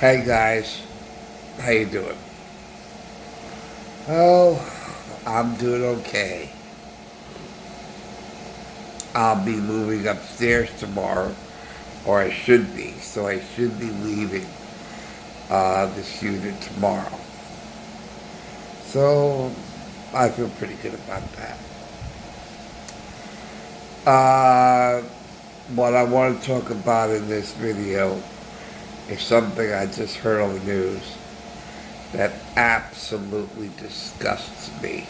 Hey guys, how you doing? Oh, I'm doing okay. I'll be moving upstairs tomorrow, or I should be, so I should be leaving this unit tomorrow. So I feel pretty good about that. Uh, what I want to talk about in this video is something I just heard on the news that absolutely disgusts me.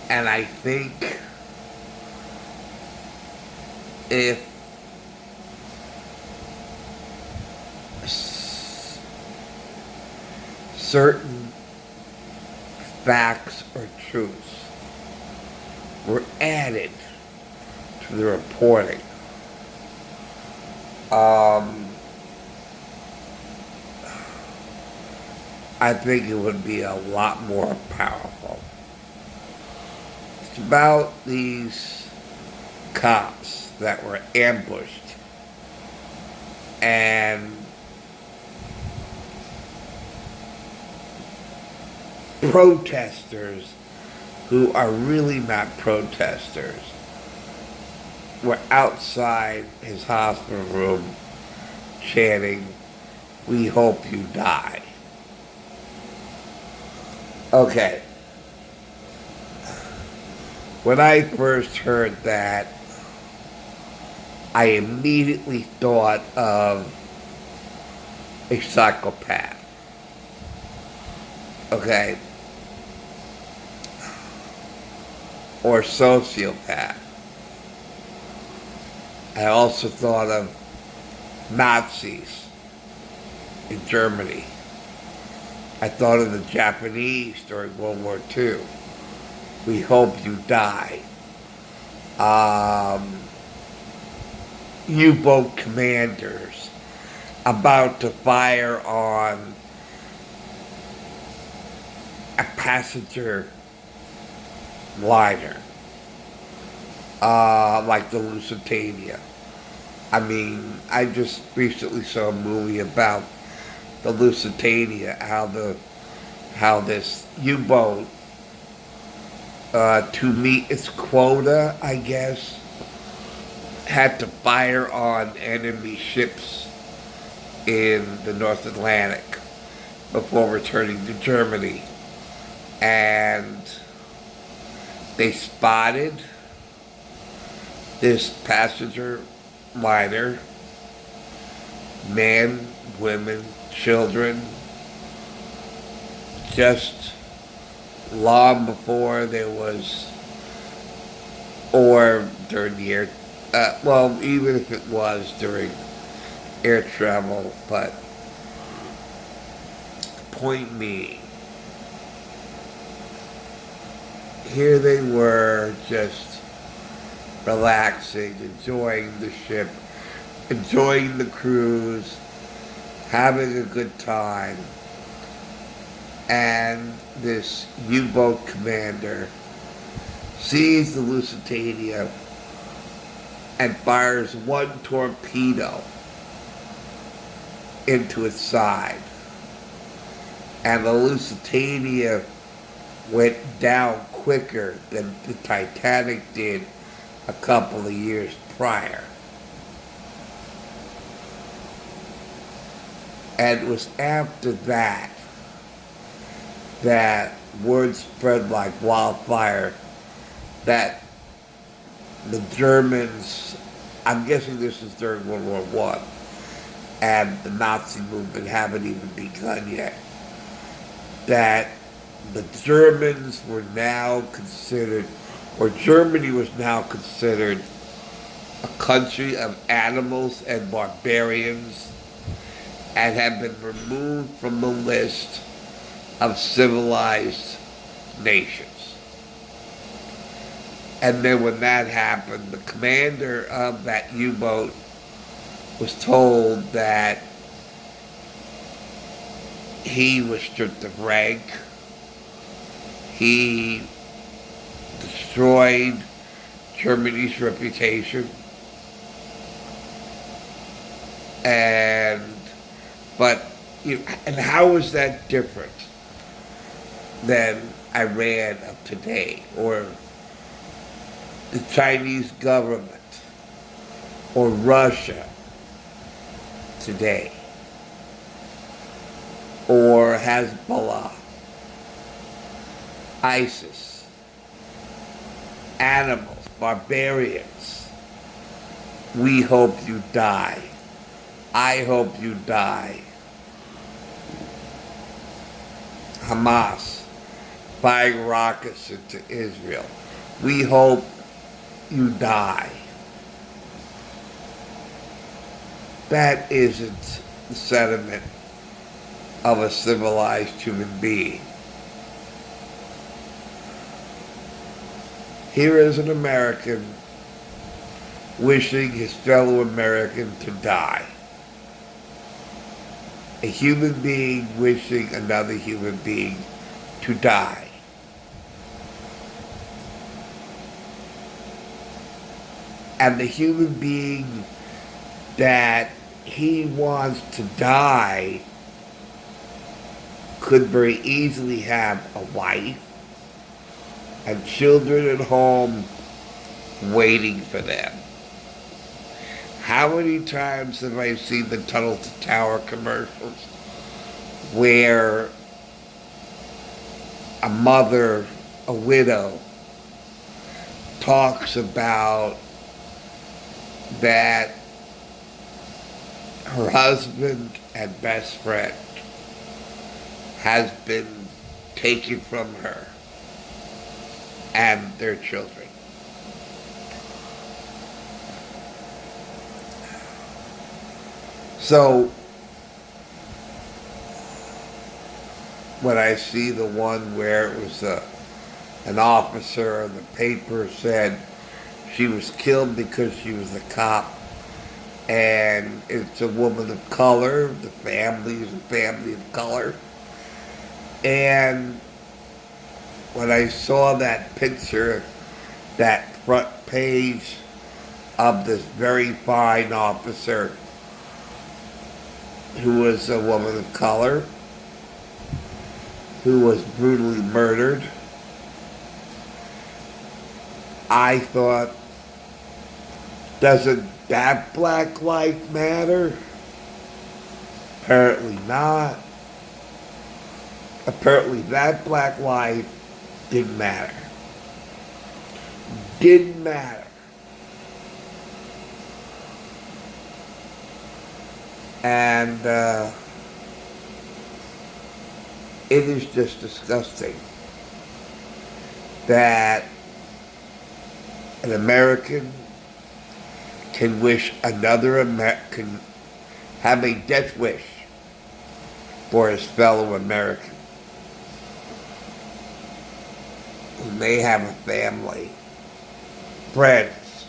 And I think if certain facts or truths were added to the reporting, I think it would be a lot more powerful. It's about these cops that were ambushed and protesters who are really not protesters were outside his hospital room chanting, "We hope you die." Okay. When I first heard that, I immediately thought of a psychopath. Okay. Or sociopath. I also thought of Nazis in Germany. I thought of the Japanese during World War II. "We hope you die." U-boat commanders about to fire on a passenger liner, like the Lusitania. I mean, I just recently saw a movie about the Lusitania, how this U-boat, to meet its quota, I guess, had to fire on enemy ships in the North Atlantic before returning to Germany. And they spotted this passenger liner, men, women, children, just long before there was, or during the air, well, even if it was during air travel, but point being, here they were just relaxing, enjoying the ship, enjoying the cruise, having a good time, and this U-boat commander sees the Lusitania and fires one torpedo into its side. And the Lusitania went down quicker than the Titanic did a couple of years prior. And it was after that that word spread like wildfire that the Germans, I'm guessing this is during World War I, and the Nazi movement haven't even begun yet, that the Germans were now considered, or Germany was now considered, a country of animals and barbarians, and had been removed from the list of civilized nations. And then when that happened, the commander of that U-boat was told that he was stripped of rank. He destroyed Germany's reputation. And But, and how is that different than Iran of today, or the Chinese government, or Russia today, or Hezbollah, ISIS, animals, barbarians? We hope you die. I hope you die. Hamas firing rockets into Israel. We hope you die. That isn't the sentiment of a civilized human being. Here is an American wishing his fellow American to die. A human being wishing another human being to die. And the human being that he wants to die could very easily have a wife and children at home waiting for them. How many times have I seen the Tunnel to Tower commercials where a mother, a widow, talks about that her husband and best friend has been taken from her and their children. So, when I see the one where it was an officer and the paper said she was killed because she was a cop, and it's a woman of color, the family is a family of color, and when I saw that picture, that front page of this very fine officer who was a woman of color, who was brutally murdered, I thought, doesn't that black life matter? Apparently not. Apparently that black life didn't matter. Didn't matter. And it is just disgusting that an American can wish another American, have a death wish for his fellow American who may have a family, friends,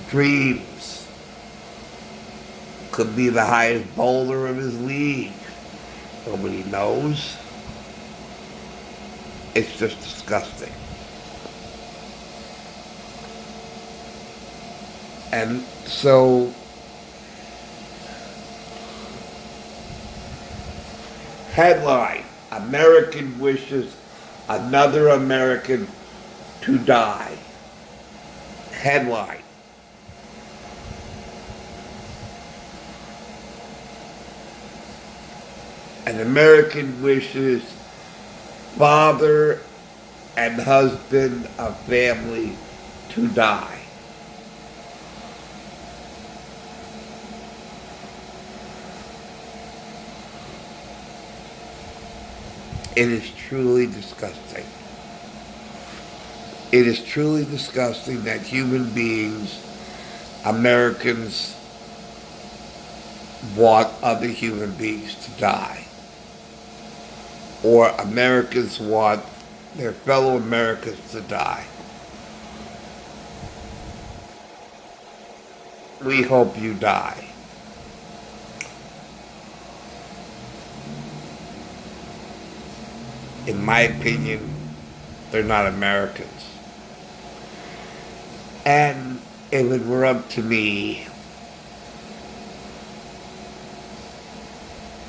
dreams, could be the highest bowler of his league. Nobody knows. It's just disgusting. And so, headline, American wishes another American to die. Headline. An American wishes father and husband of family to die. It is truly disgusting. It is truly disgusting that human beings, Americans, want other human beings to die. Or Americans want their fellow Americans to die. We hope you die. In my opinion, they're not Americans. And if it were up to me,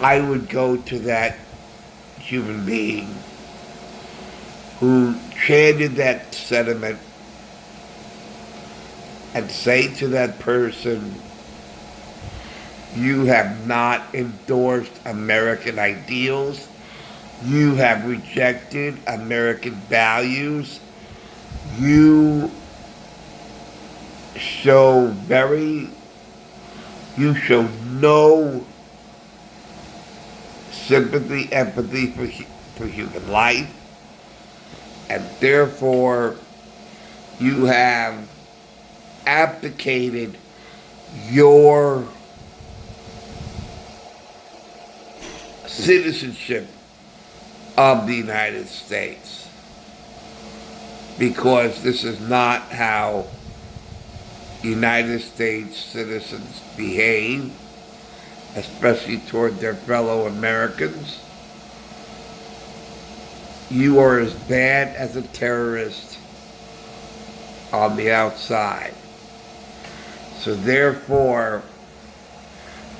I would go to that human being who chanted that sentiment and say to that person, you have not endorsed American ideals. You have rejected American values. You show no sympathy, empathy for human life, and therefore you have abdicated your citizenship of the United States, because this is not how United States citizens behave, especially toward their fellow Americans. You are as bad as a terrorist on the outside. So therefore,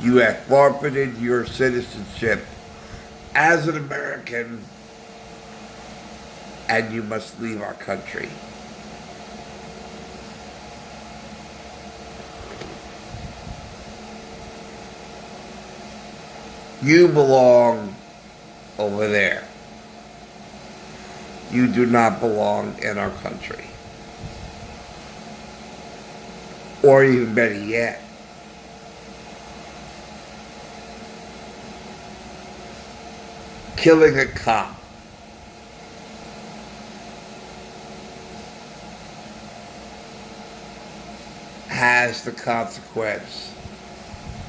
you have forfeited your citizenship as an American, and you must leave our country. You belong over there. You do not belong in our country. Or even better yet, killing a cop has the consequence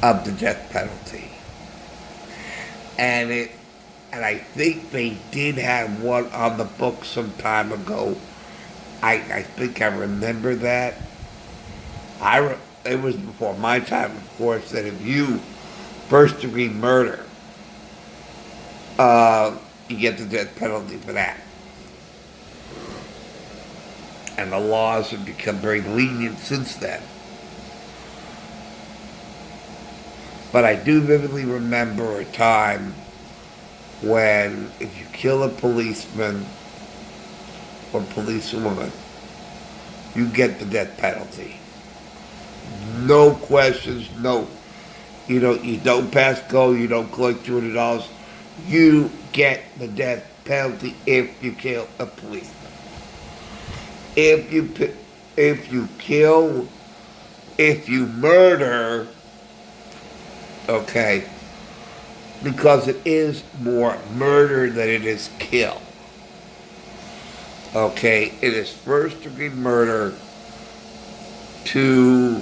of the death penalty. And I think they did have one on the book some time ago. I think I remember that. It was before my time, of course, that if you first degree murder, you get the death penalty for that. And the laws have become very lenient since then. But I do vividly remember a time when if you kill a policeman or policewoman, you get the death penalty. No questions, you don't pass go, you don't collect $200. You get the death penalty if you kill a policeman. If you murder, okay, because it is more murder than it is kill. Okay, it is first degree murder to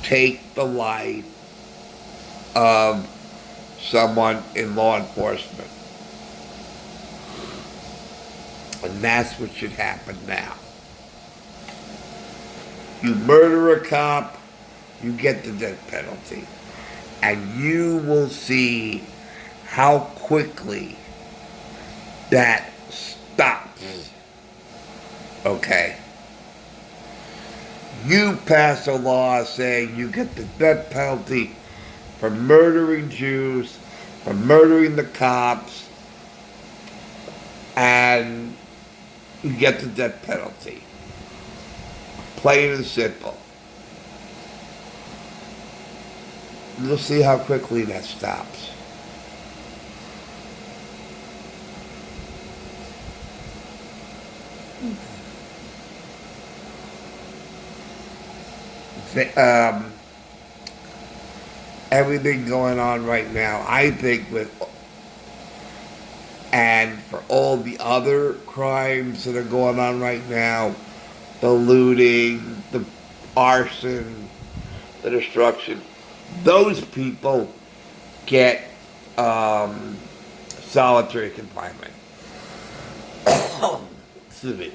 take the life of someone in law enforcement. And that's what should happen now. You murder a cop, you get the death penalty. And you will see how quickly that stops. Okay? You pass a law saying you get the death penalty for murdering Jews, for murdering the cops, and you get the death penalty. Plain and simple. You'll see how quickly that stops. Everything going on right now, I think, and for all the other crimes that are going on right now, the looting, the arson, the destruction, those people get solitary confinement. Excuse me.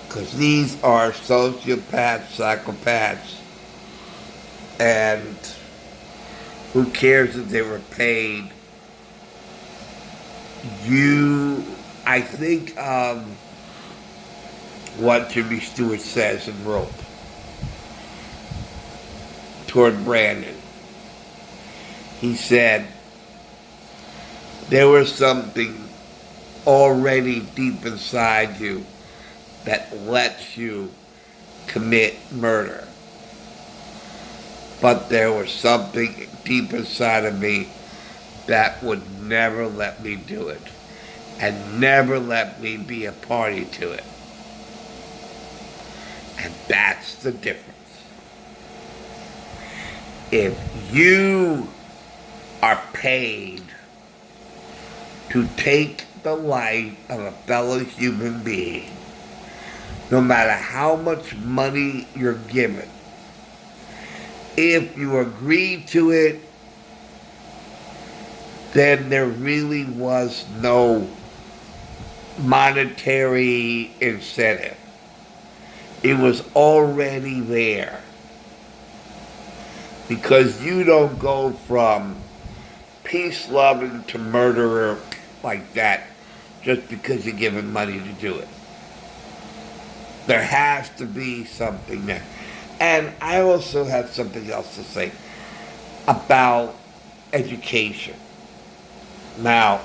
Because these are sociopaths, psychopaths, and who cares if they were paid? I think what Jimmy Stewart says in Rope. toward Brandon. He said, there was something already deep inside you that lets you commit murder. But there was something deep inside of me that would never let me do it and never let me be a party to it. And that's the difference. If you are paid to take the life of a fellow human being, no matter how much money you're given, if you agree to it, then there really was no monetary incentive. It was already there. Because you don't go from peace-loving to murderer like that just because you're given money to do it. There has to be something there. And I also have something else to say about education. Now,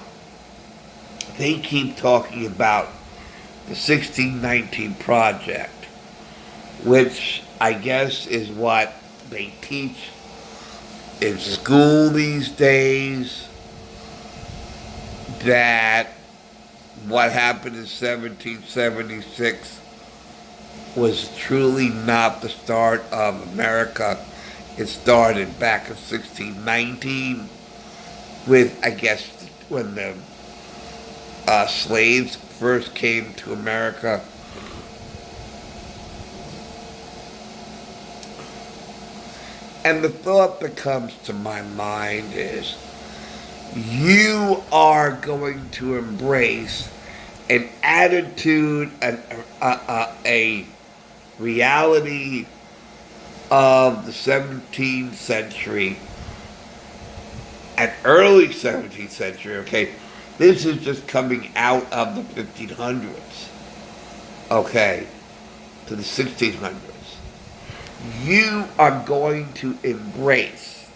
they keep talking about the 1619 Project, which I guess is what they teach in school these days, that what happened in 1776 was truly not the start of America. It started back in 1619 with, I guess, when the slaves first came to America. And the thought that comes to my mind is, you are going to embrace an attitude, a reality of the 17th century, and early 17th century, okay? This is just coming out of the 1500s, okay, to the 1600s. You are going to embrace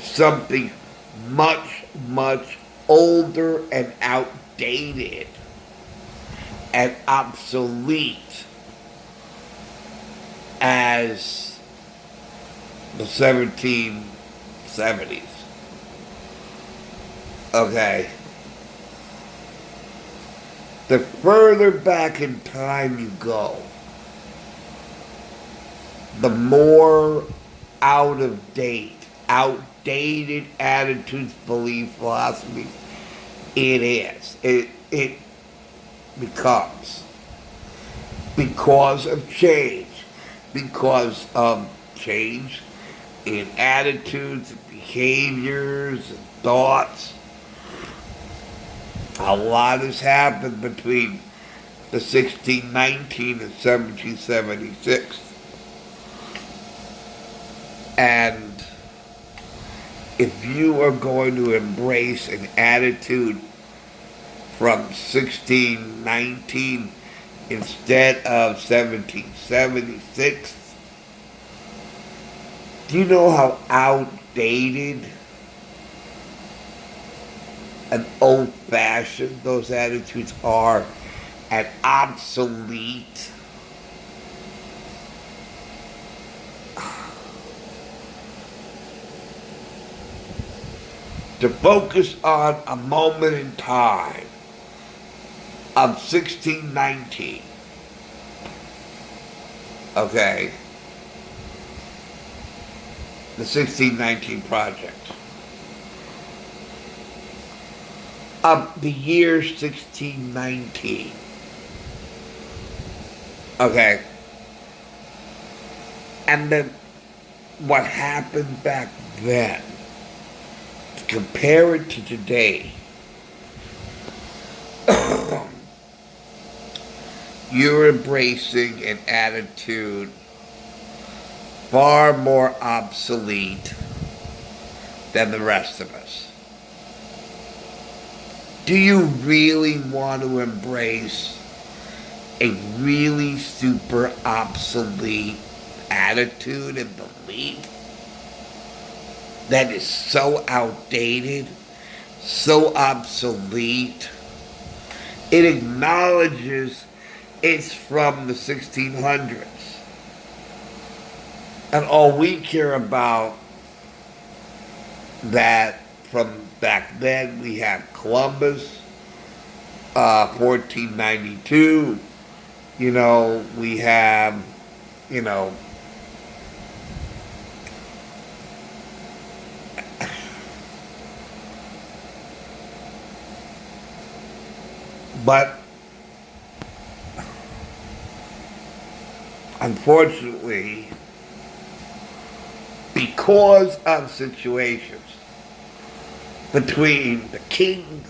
something much, much older and outdated and obsolete as the 1770s. Okay. The further back in time you go, the more outdated attitudes, beliefs, philosophies it becomes. Because of change. Because of change in attitudes, and behaviors, and thoughts. A lot has happened between the 1619 and 1776. And if you are going to embrace an attitude from 1619 instead of 1776, do you know how outdated and old-fashioned those attitudes are and obsolete? To focus on a moment in time of 1619, okay, the 1619 Project, of the year 1619, okay, and then what happened back then, compare it to today. You're embracing an attitude far more obsolete than the rest of us. Do you really want to embrace a really super obsolete attitude? attitude and belief that is so outdated, so obsolete. It acknowledges it's from the 1600s. And all we care about that from back then, we have Columbus, 1492, we have, but unfortunately, because of situations between the king,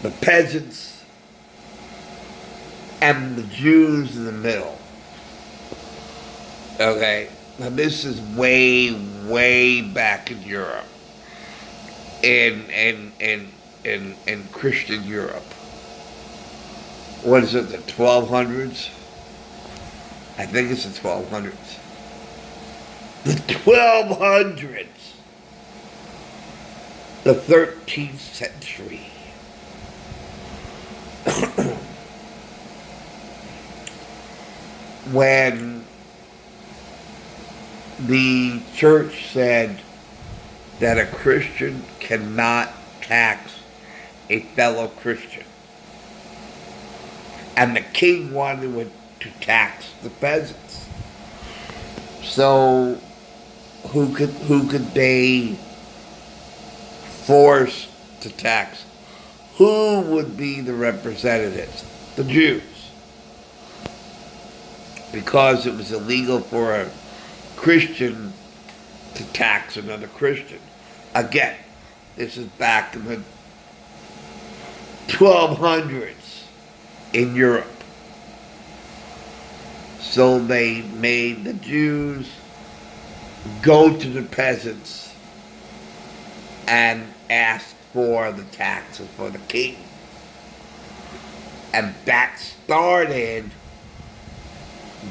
the peasants, and the Jews in the middle. Okay? Now this is way, way back in Europe. In Christian Europe. What is it, the 1200s? I think it's the 1200s. The 1200s. The 13th century. When the church said that a Christian cannot tax a fellow Christian. And the king wanted to tax the peasants. So who could they force to tax? Who would be the representatives? The Jews. Because it was illegal for a Christian to tax another Christian. Again, this is back in the 1200s in Europe. So they made the Jews go to the peasants and ask for the taxes for the king. And that started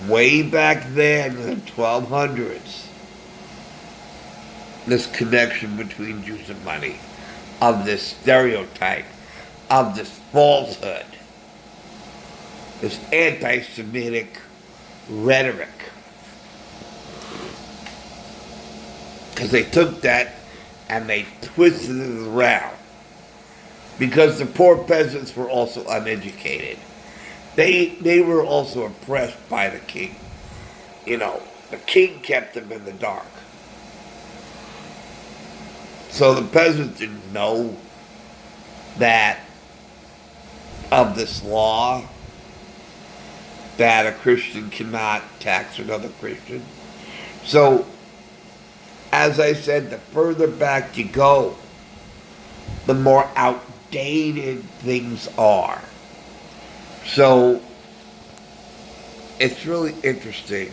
way back then in the 1200s. This connection between Jews and money, of this stereotype, of this falsehood, this anti-Semitic rhetoric. Because they took that and they twisted it around. Because the poor peasants were also uneducated. They were also oppressed by the king. The king kept them in the dark. So the peasants didn't know that of this law that a Christian cannot tax another Christian. So, as I said, the further back you go, the more outdated things are. So, it's really interesting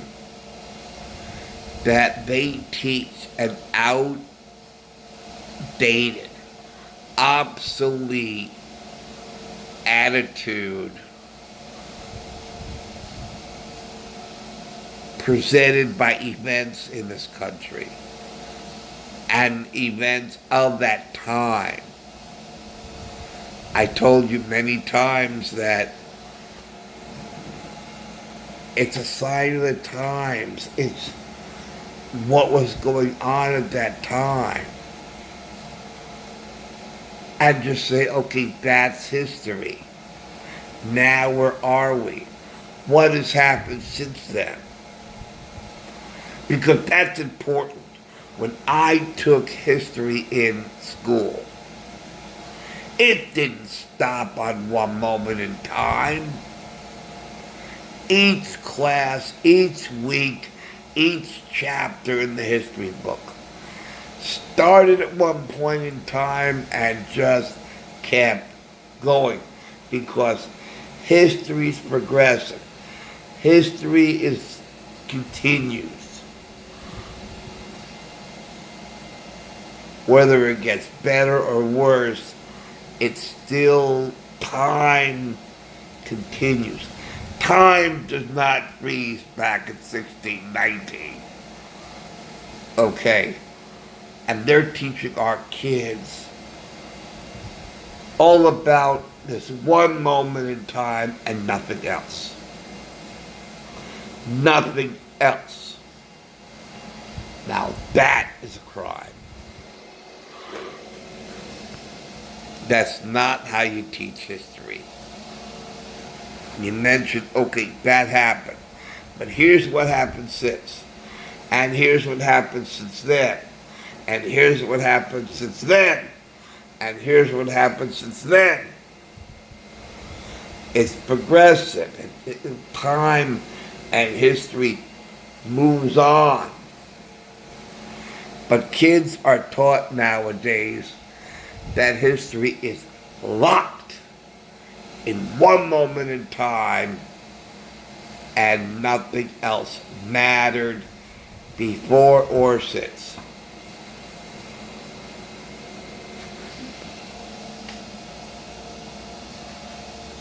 that they teach an outdated, obsolete attitude presented by events in this country and events of that time. I told you many times that it's a sign of the times. It's what was going on at that time. And just say, okay, that's history. Now where are we? What has happened since then? Because that's important. When I took history in school, it didn't stop on one moment in time. Each class, each week, each chapter in the history book started at one point in time and just kept going, because history's progressive. History continues. Whether it gets better or worse, it's still, time continues. Time does not freeze back in 1619. Okay? And they're teaching our kids all about this one moment in time and nothing else. Nothing else. Now that is a crime. That's not how you teach history. You mentioned, okay, that happened, but here's what happened since, and here's what happened since then, and here's what happened since then, and here's what happened since then. It's progressive. Time and history moves on. But kids are taught nowadays that history is locked in one moment in time and nothing else mattered before or since.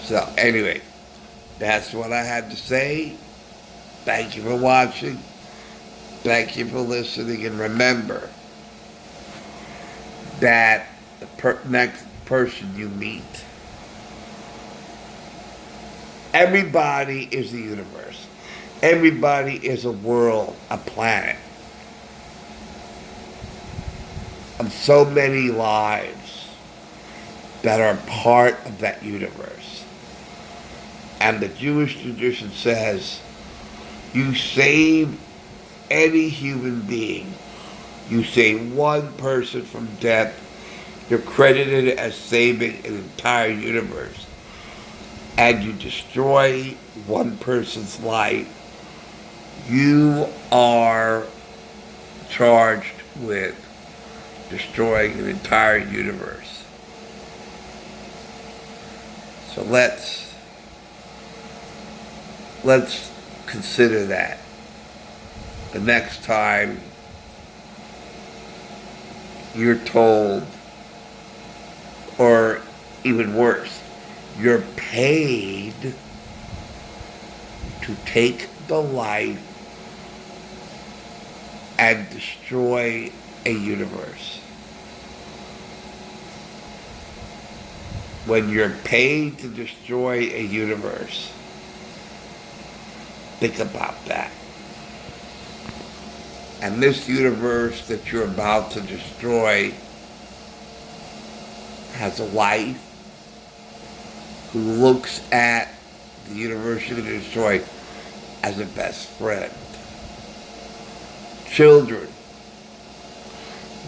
So anyway, that's what I had to say. Thank you for watching. Thank you for listening. And remember that the next person you meet, everybody is the universe. Everybody is a world, a planet, of so many lives that are part of that universe. And the Jewish tradition says, you save any human being, you save one person from death, you're credited as saving an entire universe. And you destroy one person's life, you are charged with destroying an entire universe. So let's consider that the next time you're told, or even worse, you're paid to take the life and destroy a universe. When you're paid to destroy a universe, think about that. And this universe that you're about to destroy has a wife who looks at the universe you're going to destroy as a best friend. Children,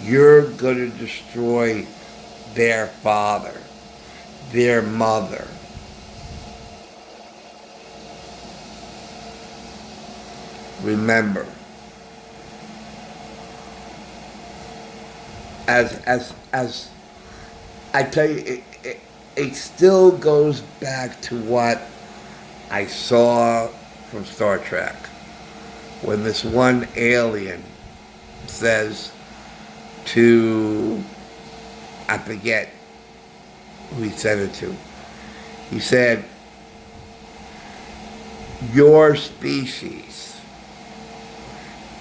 you're going to destroy their father, their mother. Remember, as I tell you, it still goes back to what I saw from Star Trek, when this one alien says to, I forget who he said it to, he said, your species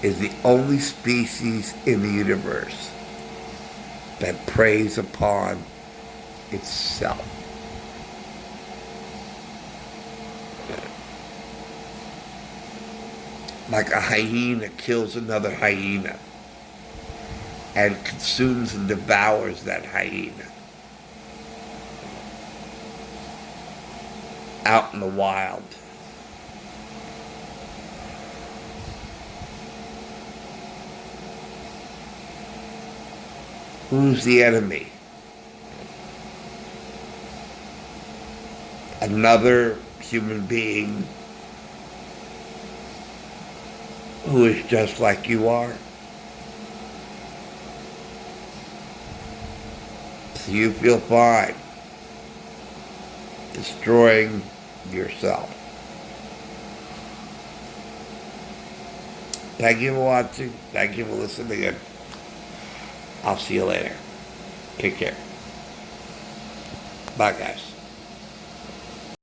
is the only species in the universe that preys upon itself. Like a hyena kills another hyena and consumes and devours that hyena out in the wild. Who's the enemy? Another human being who is just like you are. So you feel fine destroying yourself. Thank you for watching. Thank you for listening. And I'll see you later. Take care. Bye, guys.